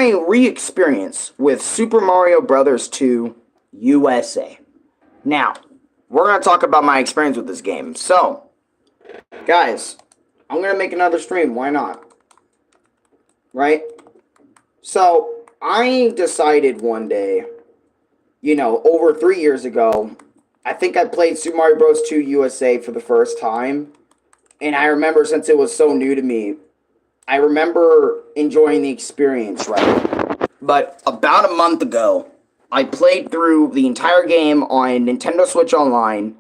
REexperience with Super Mario Bros. 2 USA. Now, we're going to talk about my experience with this game. So, guys, I'm going to make another stream. Why not? Right? So, I decided one day, over 3 years ago, I think I played Super Mario Bros. 2 USA for the first time. And I remember, since it was so new to me, I remember enjoying the experience, right? But about a month ago, I played through the entire game on Nintendo Switch Online,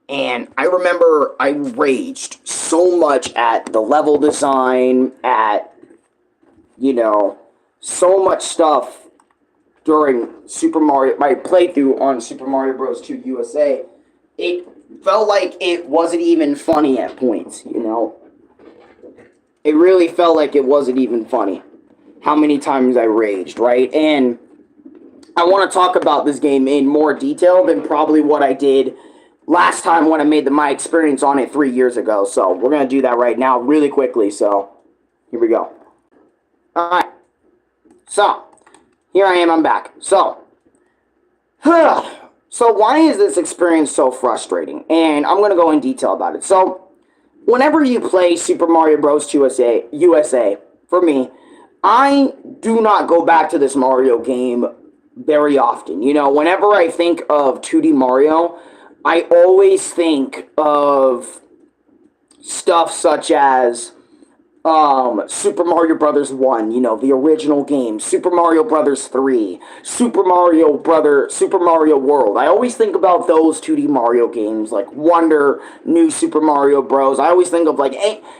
and I remember I raged so much at the level design, at, so much stuff during my playthrough on Super Mario Bros. 2 USA. It felt like it wasn't even funny at points, It really felt like it wasn't even funny how many times I raged, right? And I want to talk about this game in more detail than probably what I did last time when I made my experience on it 3 years ago. So we're going to do that right now really quickly. So here we go. Alright. So, here I am, I'm back. So why is this experience so frustrating? And I'm going to go in detail about it. So, whenever you play Super Mario Bros. 2 USA, for me, I do not go back to this Mario game very often. Whenever I think of 2D Mario, I always think of stuff such as Super Mario Brothers 1, the original game, Super Mario Brothers 3, Super Mario World. I always think about those 2D Mario games, like Wonder, New Super Mario Bros. I always think of,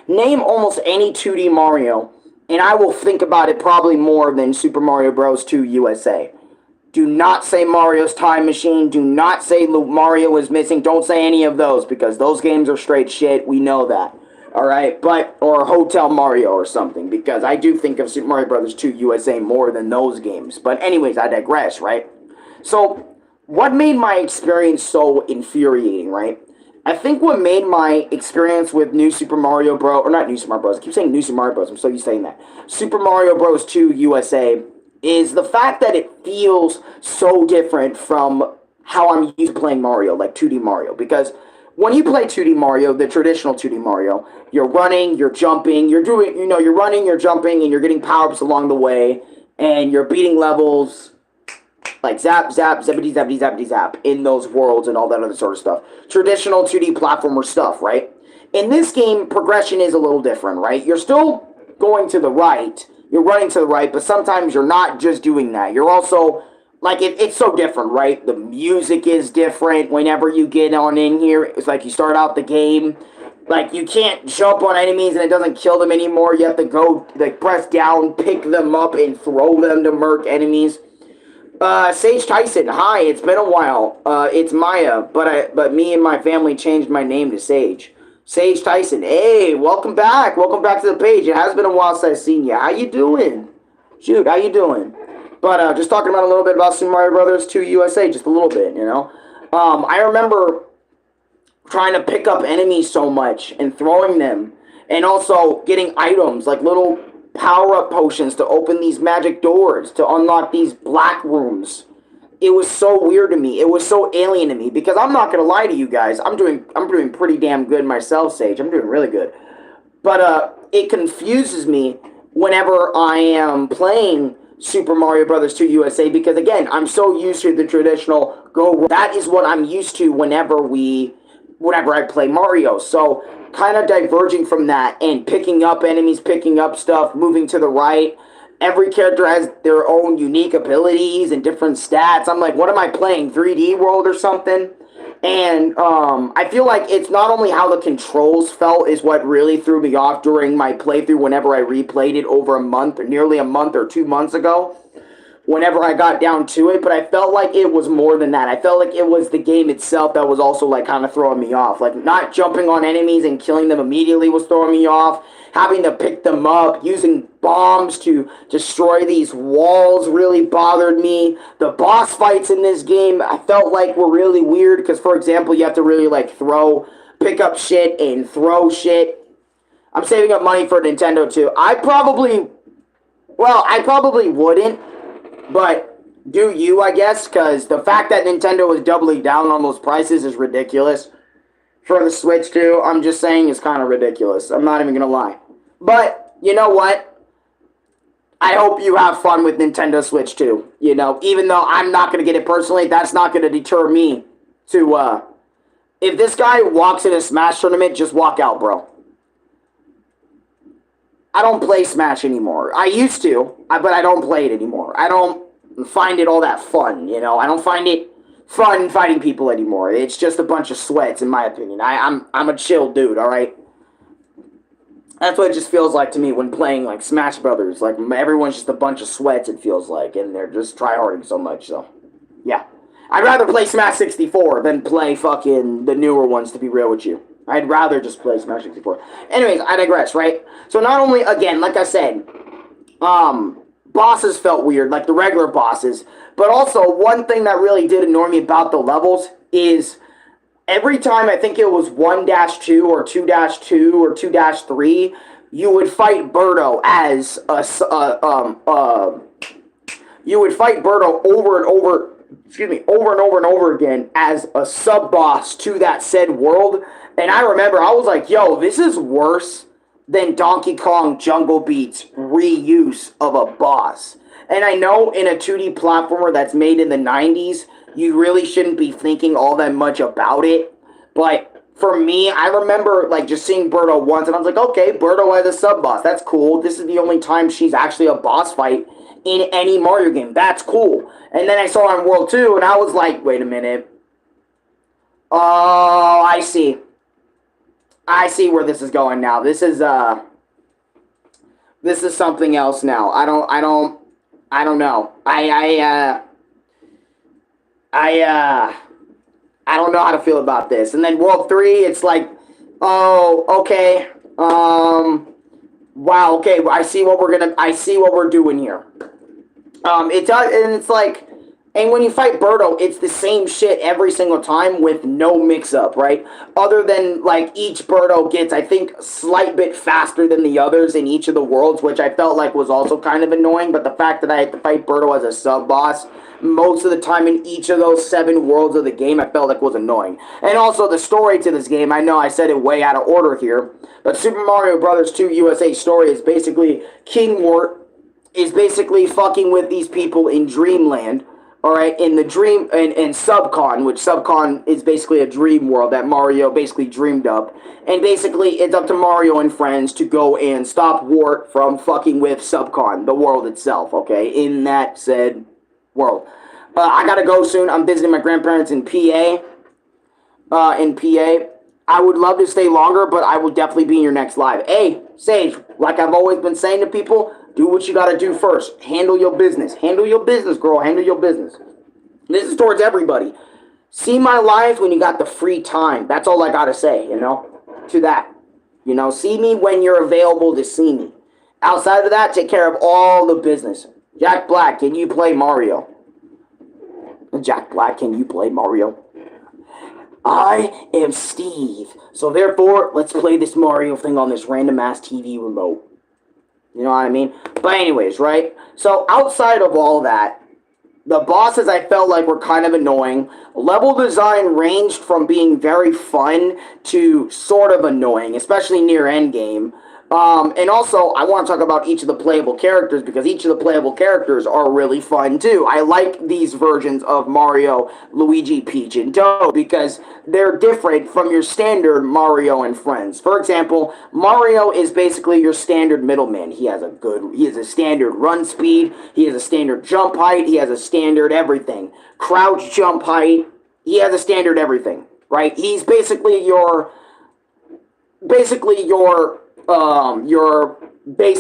name almost any 2D Mario, and I will think about it probably more than Super Mario Bros. 2 USA. Do not say Mario's Time Machine. Do not say Mario is missing. Don't say any of those, because those games are straight shit. We know that. Alright, or Hotel Mario or something, because I do think of Super Mario Bros. 2 USA more than those games. But anyways, I digress, right? So, what made my experience so infuriating, right? I think what made my experience with New Super Mario Bros. Or not New Super Mario Bros. I keep saying New Super Mario Bros. I'm so used to saying that. Super Mario Bros. 2 USA is the fact that it feels so different from how I'm used to playing Mario, like 2D Mario. Because when you play 2D Mario, the traditional 2D Mario, you're running, you're jumping, you're running, you're jumping, and you're getting power-ups along the way, and you're beating levels like zap, zap, zippity, zappity, zappity, zap in those worlds and all that other sort of stuff. Traditional 2D platformer stuff, right? In this game, progression is a little different, right? You're still going to the right, you're running to the right, but sometimes you're not just doing that. You're also, it's so different, right? The music is different whenever you get on in here. It's like you start out the game, you can't jump on enemies and it doesn't kill them anymore. You have to go, press down, pick them up, and throw them to murk enemies. Sage Tyson, hi, it's been a while. It's Maya, but me and my family changed my name to Sage. Sage Tyson, hey, welcome back. Welcome back to the page. It has been a while since I've seen you. How you doing? Shoot, how you doing? But, just talking about a little bit about Super Mario Bros. 2 USA, just a little bit, I remember trying to pick up enemies so much and throwing them, and also getting items, like little power-up potions to open these magic doors, to unlock these black rooms. It was so weird to me. It was so alien to me, because I'm not gonna lie to you guys. I'm doing pretty damn good myself, Sage. I'm doing really good. But, it confuses me whenever I am playing Super Mario Bros. 2 USA, because again, I'm so used to the traditional that is what I'm used to whenever I play Mario. So kind of diverging from that and picking up enemies, picking up stuff, moving to the right. Every character has their own unique abilities and different stats. I'm like, what am I playing? 3D World or something? And I feel like it's not only how the controls felt is what really threw me off during my playthrough whenever I replayed it over nearly a month or 2 months ago, whenever I got down to it, but I felt like it was more than that. I felt like it was the game itself that was also, kind of throwing me off. Not jumping on enemies and killing them immediately was throwing me off. Having to pick them up, using bombs to destroy these walls really bothered me. The boss fights in this game, I felt like were really weird, because, for example, you have to really, pick up shit and throw shit. I'm saving up money for Nintendo, too. I probably Well, I probably wouldn't, but do you, I guess, because the fact that Nintendo is doubling down on those prices is ridiculous. For the Switch 2, I'm just saying it's kind of ridiculous. I'm not even going to lie. But, you know what? I hope you have fun with Nintendo Switch 2. You know, even though I'm not going to get it personally, that's not going to deter me to, if this guy walks in a Smash tournament, just walk out, bro. I don't play Smash anymore. I used to, but I don't play it anymore. I don't find it all that fun, you know? I don't find it fun fighting people anymore. It's just a bunch of sweats, in my opinion. I'm a chill dude, alright? That's what it just feels like to me when playing, like, Smash Brothers. Like, everyone's just a bunch of sweats, it feels like, and they're just tryharding so much, so, yeah. I'd rather play Smash 64 than play fucking the newer ones, to be real with you. I'd rather just play Smash 64. Anyways, I digress, right? So not only, again, like I said, bosses felt weird, like the regular bosses, but also one thing that really did annoy me about the levels is every time, I think it was 1-2 or 2-2 or 2-3, you would fight Birdo as you would fight Birdo over and over, over and over and over again as a sub-boss to that said world. And I remember, I was like, yo, this is worse than Donkey Kong Jungle Beat's reuse of a boss. And I know in a 2D platformer that's made in the 90s, you really shouldn't be thinking all that much about it. But for me, I remember like just seeing Birdo once, and I was like, okay, Birdo as a sub-boss, that's cool. This is the only time she's actually a boss fight in any Mario game. That's cool. And then I saw her in World 2, and I was like, wait a minute. Oh, I see. I see where this is going now. This is something else now. I don't know. I don't know how to feel about this. And then World 3, it's like, oh, okay. Wow, okay, I see what we're doing here. It does, and it's like, and when you fight Birdo, it's the same shit every single time with no mix-up, right? Other than, like, each Birdo gets, I think, a slight bit faster than the others in each of the worlds, which I felt like was also kind of annoying, but the fact that I had to fight Birdo as a sub-boss most of the time in each of those 7 worlds of the game, I felt like was annoying. And also, the story to this game, I know I said it way out of order here, but Super Mario Bros. 2 USA story is basically King Mort is basically fucking with these people in Dreamland, alright, in the dream, and Subcon, which Subcon is basically a dream world that Mario basically dreamed up. And basically, it's up to Mario and friends to go and stop Wart from fucking with Subcon, the world itself, okay, in that said world. I gotta go soon. I'm visiting my grandparents in PA. I would love to stay longer, but I will definitely be in your next live. Hey, Sage, like I've always been saying to people, do what you gotta do first. Handle your business. Handle your business, girl. Handle your business. This is towards everybody. See my lives when you got the free time. That's all I gotta say, you know, to that. You know, see me when you're available to see me. Outside of that, take care of all the business. Jack Black, can you play Mario? Jack Black, can you play Mario? I am Steve. So therefore, let's play this Mario thing on this random-ass TV remote. You know what I mean? But anyways, right? So outside of all that, the bosses I felt like were kind of annoying. Level design ranged from being very fun to sort of annoying, especially near endgame. And also, I want to talk about each of the playable characters, because each of the playable characters are really fun, too. I like these versions of Mario, Luigi, Peach, and Toad, because they're different from your standard Mario and Friends. For example, Mario is basically your standard middleman. He has a standard run speed, he has a standard jump height, he has a standard everything. Crouch jump height, he has a standard everything, right? He's basically your base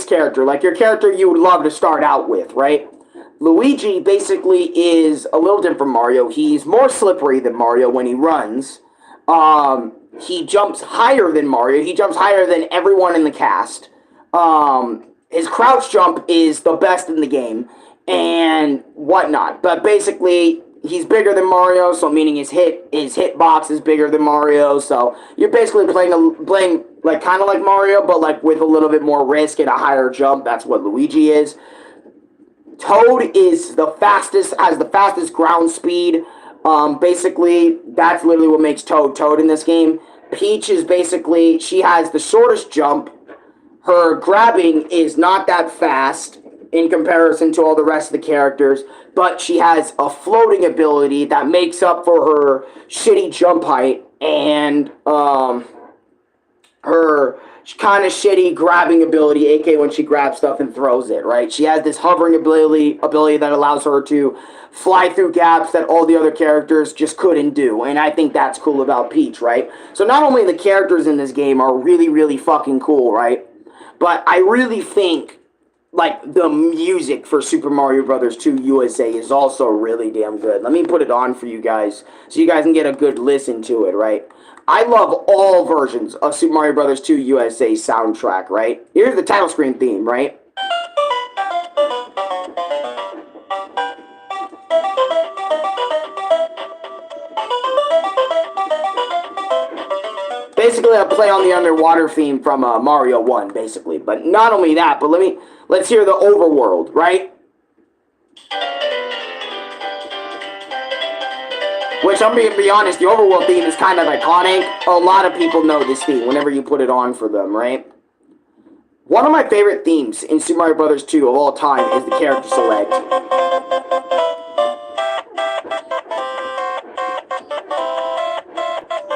character, like your character you would love to start out with, right? Luigi basically is a little different from Mario. He's more slippery than Mario when he runs. He jumps higher than Mario. He jumps higher than everyone in the cast. His crouch jump is the best in the game, and whatnot. But basically, he's bigger than Mario, so meaning his hitbox is bigger than Mario. So you're basically playing like kind of like Mario, but like with a little bit more risk and a higher jump. That's what Luigi is. Toad is the fastest, has the fastest ground speed. Basically, that's literally what makes Toad Toad in this game. Peach is basically, she has the shortest jump. Her grabbing is not that fast in comparison to all the rest of the characters, but she has a floating ability that makes up for her shitty jump height and her kind of shitty grabbing ability, aka when she grabs stuff and throws it, right? She has this hovering ability that allows her to fly through gaps that all the other characters just couldn't do, and I think that's cool about Peach, right? So not only the characters in this game are really, really fucking cool, right? But I really think, like, the music for Super Mario Bros. 2 USA is also really damn good. Let me put it on for you guys so you guys can get a good listen to it, right? I love all versions of Super Mario Bros. 2 USA soundtrack, right? Here's the title screen theme, right? Basically, a play on the underwater theme from Mario 1, basically. But not only that, but let's hear the overworld, right? Which, I'm going to be honest, the overworld theme is kind of iconic. A lot of people know this theme whenever you put it on for them, right? One of my favorite themes in Super Mario Bros. 2 of all time is the character select.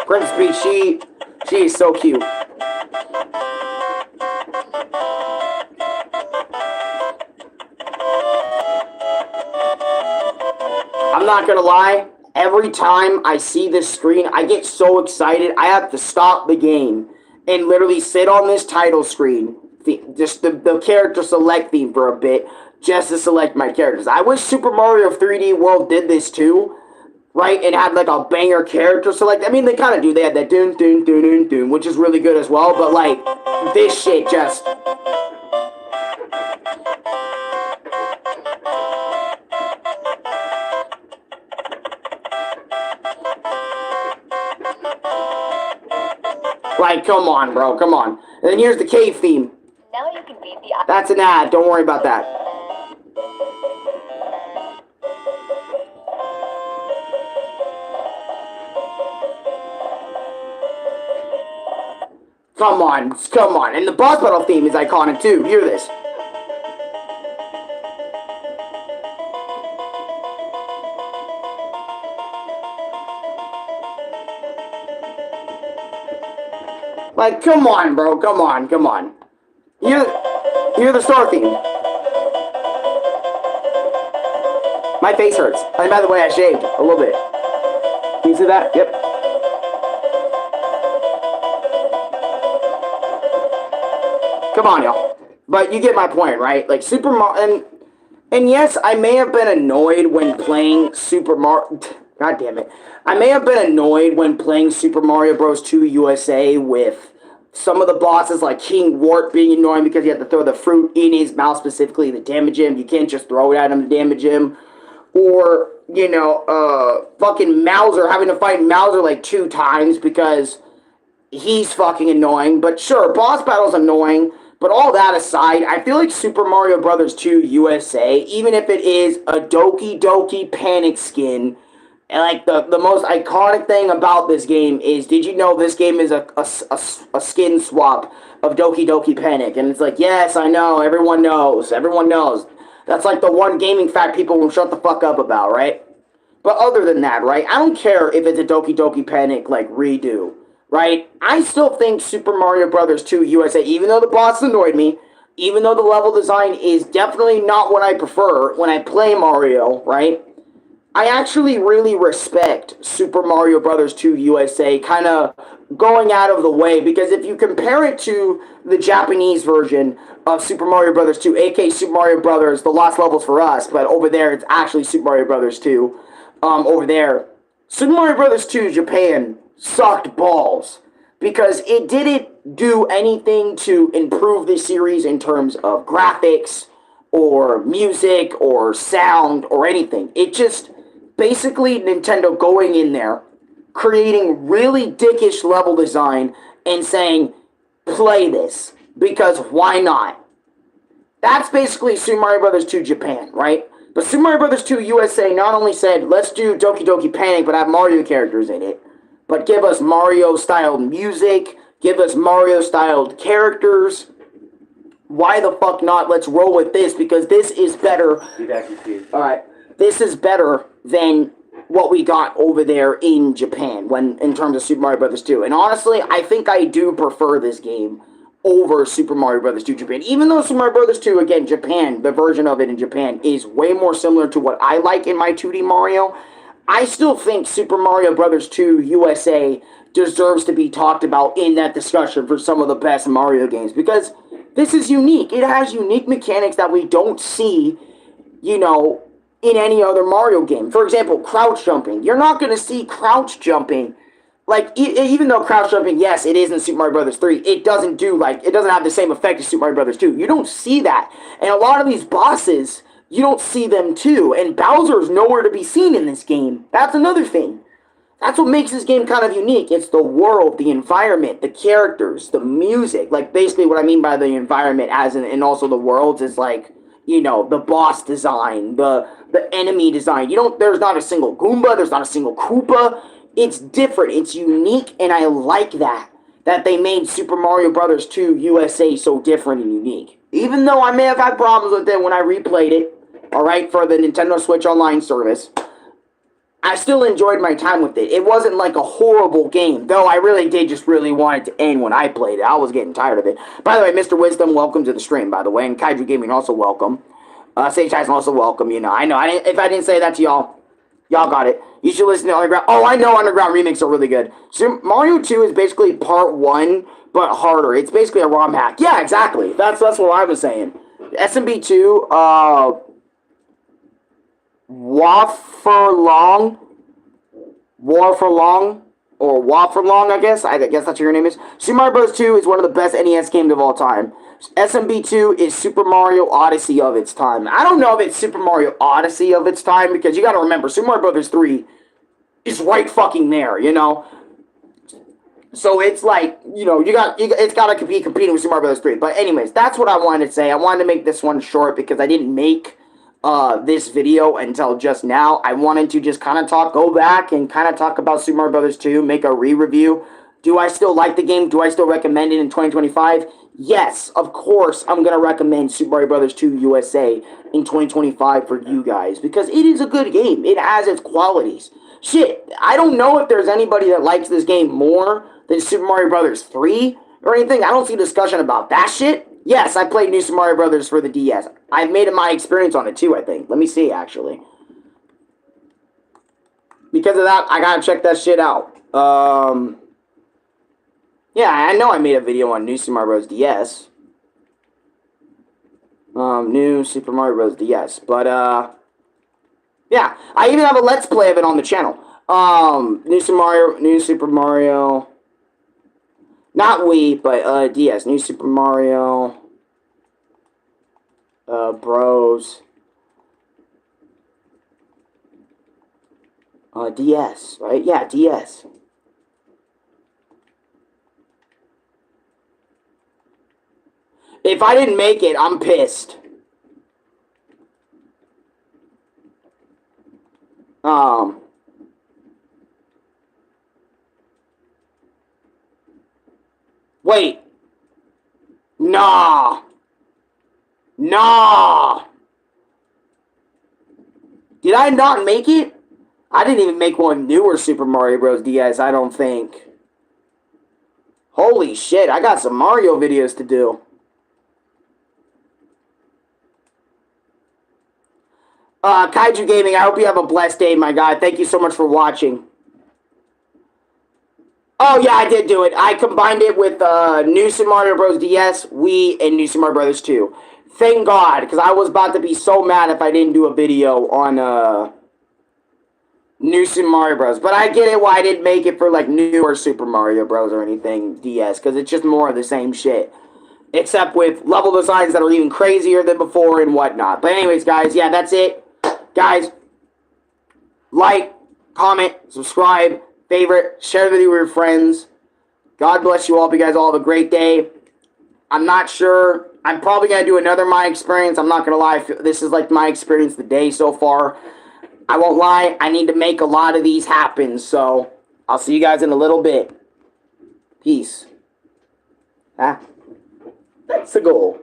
Princess Peach, she is so cute. I'm not gonna lie, every time I see this screen, I get so excited, I have to stop the game and literally sit on this title screen, just the character select theme for a bit, just to select my characters. I wish Super Mario 3D World did this too, right, and had like a banger character select. I mean, they kind of do. They had that doon doon doon doon doon, which is really good as well. But like, this shit just. Like, come on, bro, come on. And then here's the cave theme. Now you can beat the. That's an ad. Don't worry about that. Come on, come on. And the boss battle theme is iconic too. Hear this. Like, come on, bro. Come on, come on. Hear the star theme. My face hurts. And by the way, I shaved a little bit. Can you see that? Yep. Come on, y'all. But you get my point, right? Like, Super Mario... And yes, I may have been annoyed when playing Super Mario... God damn it. I may have been annoyed when playing Super Mario Bros. 2 USA with some of the bosses, like King Wart, being annoying because you have to throw the fruit in his mouth specifically to damage him. You can't just throw it at him to damage him. Or, you know, fucking Mauser, having to fight Mauser like 2 times because he's fucking annoying. But sure, boss battle's annoying. But all that aside, I feel like Super Mario Bros. 2 USA, even if it is a Doki Doki Panic skin, and like the most iconic thing about this game is, did you know this game is a skin swap of Doki Doki Panic? And it's like, yes, I know, everyone knows. That's like the one gaming fact people will shut the fuck up about, right? But other than that, right, I don't care if it's a Doki Doki Panic, like, redo, right? I still think Super Mario Bros. 2 USA, even though the boss annoyed me, even though the level design is definitely not what I prefer when I play Mario, right? I actually really respect Super Mario Bros. 2 USA kind of going out of the way, because if you compare it to the Japanese version of Super Mario Bros. 2, aka Super Mario Bros. The Lost Levels for us, but over there it's actually Super Mario Bros. 2, over there, Super Mario Bros. 2 Japan sucked balls, because it didn't do anything to improve the series in terms of graphics, or music, or sound, or anything. It just... basically Nintendo going in there, creating really dickish level design, and saying, play this, because why not? That's basically Super Mario Brothers 2 Japan, right? But Super Mario Brothers 2 USA not only said, let's do Doki Doki Panic, but have Mario characters in it, but give us Mario-styled music, give us Mario-styled characters. Why the fuck not? Let's roll with this, because this is better. Alright. This is better than what we got over there in Japan in terms of Super Mario Brothers 2. And honestly, I think I do prefer this game over Super Mario Brothers 2 Japan. Even though Super Mario Brothers 2, again, Japan, the version of it in Japan, is way more similar to what I like in my 2D Mario, I still think Super Mario Brothers 2 USA deserves to be talked about in that discussion for some of the best Mario games, because this is unique. It has unique mechanics that we don't see, you know, in any other Mario game. For example, crouch jumping. You're not going to see crouch jumping. Like, even though crouch jumping, yes, it is in Super Mario Brothers 3, it doesn't have the same effect as Super Mario Brothers 2. You don't see that. And a lot of these bosses, you don't see them too. And Bowser's nowhere to be seen in this game. That's another thing. That's what makes this game kind of unique. It's the world, the environment, the characters, the music. Like, basically what I mean by the environment and also the worlds is like, you know, the boss design, the enemy design. There's not a single Goomba, there's not a single Koopa. It's different, it's unique, and I like that they made Super Mario Brothers 2 USA so different and unique. Even though I may have had problems with it when I replayed it, alright, for the Nintendo Switch Online service, I still enjoyed my time with it. It wasn't like a horrible game, though I really did just really want it to end when I played it. I was getting tired of it. By the way, Mr. Wisdom, welcome to the stream, by the way, and Kaiju Gaming also welcome. Sage Tyson also welcome, you know. I know, if I didn't say that to y'all, y'all got it. You should listen to Underground. Oh, I know Underground Remix are really good. So Mario 2 is basically part 1, but harder. It's basically a ROM hack. Yeah, exactly. That's what I was saying. SMB 2, Waferlong, I guess. I guess that's what your name is. Super Mario Bros. 2 is one of the best NES games of all time. SMB 2 is Super Mario Odyssey of its time. I don't know if it's Super Mario Odyssey of its time, because you gotta remember, Super Mario Bros. 3 is right fucking there, you know? So it's like, you know, it's gotta be competing with Super Mario Bros. 3. But anyways, that's what I wanted to say. I wanted to make this one short because I didn't make this video until just now. I wanted to just kind of go back and kind of talk about Super Mario Brothers 2, make a re-review. Do I still like the game? Do I still recommend it in 2025? Yes, of course, I'm going to recommend Super Mario Brothers 2 USA in 2025 for you guys, because it is a good game. It has its qualities. Shit, I don't know if there's anybody that likes this game more than Super Mario Brothers 3 or anything. I don't see discussion about that shit. Yes, I played New Super Mario Brothers for the DS. I've made it my experience on it too, I think. Let me see, actually. Because of that, I gotta check that shit out. Yeah, I know I made a video on New Super Mario Bros. DS. New Super Mario Bros. DS. But, yeah. I even have a Let's Play of it on the channel. New Super Mario... Not Wii, but, DS. New Super Mario... Bros... DS, right? Yeah, DS. If I didn't make it, I'm pissed. Wait. Nah. Nah. Did I not make it? I didn't even make one newer Super Mario Bros. DS, I don't think. Holy shit, I got some Mario videos to do. Kaiju Gaming, I hope you have a blessed day, my guy. Thank you so much for watching. Oh, yeah, I did do it. I combined it with New Super Mario Bros. DS, Wii, and New Super Mario Bros. 2. Thank God, because I was about to be so mad if I didn't do a video on New Super Mario Bros. But I get it why I didn't make it for, like, newer Super Mario Bros. Or anything DS, because it's just more of the same shit. Except with level designs that are even crazier than before and whatnot. But anyways, guys, yeah, that's it. Guys, like, comment, subscribe, favorite, share the video with your friends. God bless you all. You guys all have a great day. I'm not sure I'm probably going to do another my experience. I'm not going to lie. This is like my experience today so far. I won't lie. I need to make a lot of these happen. So I'll see you guys in a little bit. Peace. Ah, that's the goal.